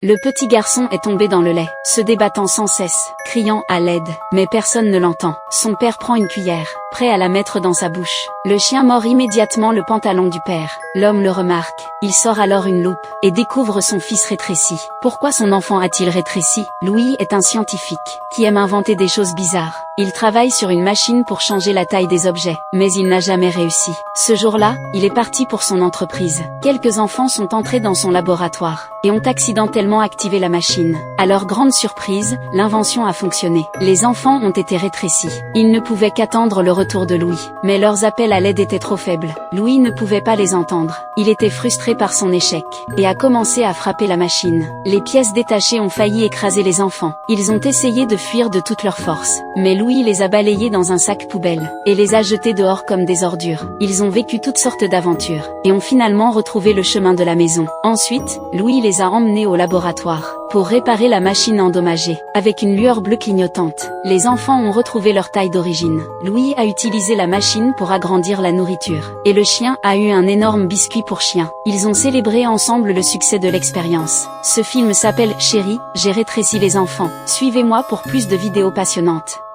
Le petit garçon est tombé dans le lait, se débattant sans cesse, criant à l'aide, mais personne ne l'entend. Son père prend une cuillère, prêt à la mettre dans sa bouche. Le chien mord immédiatement le pantalon du père. L'homme le remarque, il sort alors une loupe, et découvre son fils rétréci. Pourquoi son enfant a-t-il rétréci? Louis est un scientifique, qui aime inventer des choses bizarres. Il travaille sur une machine pour changer la taille des objets, mais il n'a jamais réussi. Ce jour-là, il est parti pour son entreprise. Quelques enfants sont entrés dans son laboratoire, et ont accidentellement activé la machine. À leur grande surprise, l'invention a fonctionné. Les enfants ont été rétrécis. Ils ne pouvaient qu'attendre le retour de Louis, mais leurs appels à l'aide étaient trop faibles. Louis ne pouvait pas les entendre. Il était frustré par son échec, et a commencé à frapper la machine. Les pièces détachées ont failli écraser les enfants. Ils ont essayé de fuir de toute leur force, mais Louis les a balayés dans un sac poubelle, et les a jetés dehors comme des ordures. Ils ont vécu toutes sortes d'aventures, et ont finalement retrouvé le chemin de la maison. Ensuite, Louis les a emmenés au laboratoire, pour réparer la machine endommagée. Avec une lueur bleue clignotante, les enfants ont retrouvé leur taille d'origine. Louis a utilisé la machine pour agrandir la nourriture, et le chien a eu un énorme biscuit pour chien. Ils ont célébré ensemble le succès de l'expérience. Ce film s'appelle Chérie, j'ai rétréci les enfants. Suivez-moi pour plus de vidéos passionnantes.